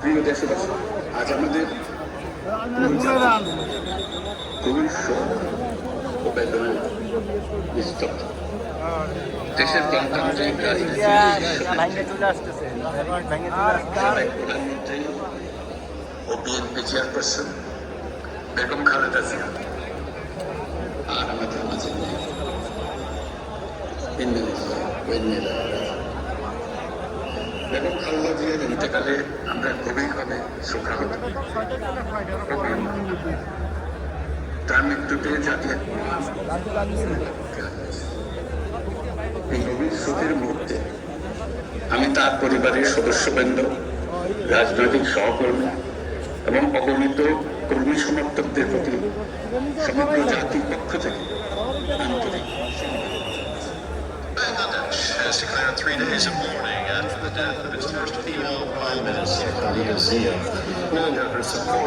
প্রিয় দেশবাসী, আজ আমাদের খুবই শোক ও বেদনায় নিস্তব্ধ। দেশের গণতান্ত্রিক প্রধানমন্ত্রী ও বিএনপি চেয়ারপারসন বেগম খালেদা জিয়া আর আমাদের মাঝে নেই। বেগম খালেদা জিয়ার ইন্তেকালে আমরা গভীরভাবে শোকাহত। তার মৃত্যুতে জাতীয় এই গভীর শোকের মুহূর্তে আমি তার পরিবারের সদস্যবৃন্দ, রাজনৈতিক সহকর্মী এবং অগণিত কর্মী সমর্থকদের প্রতি সমগ্র জাতির পক্ষ থেকে আন্তরিক Bangladesh has declared 3 days of mourning after the death of its first female prime minister, Khalida Zia, who and her supporters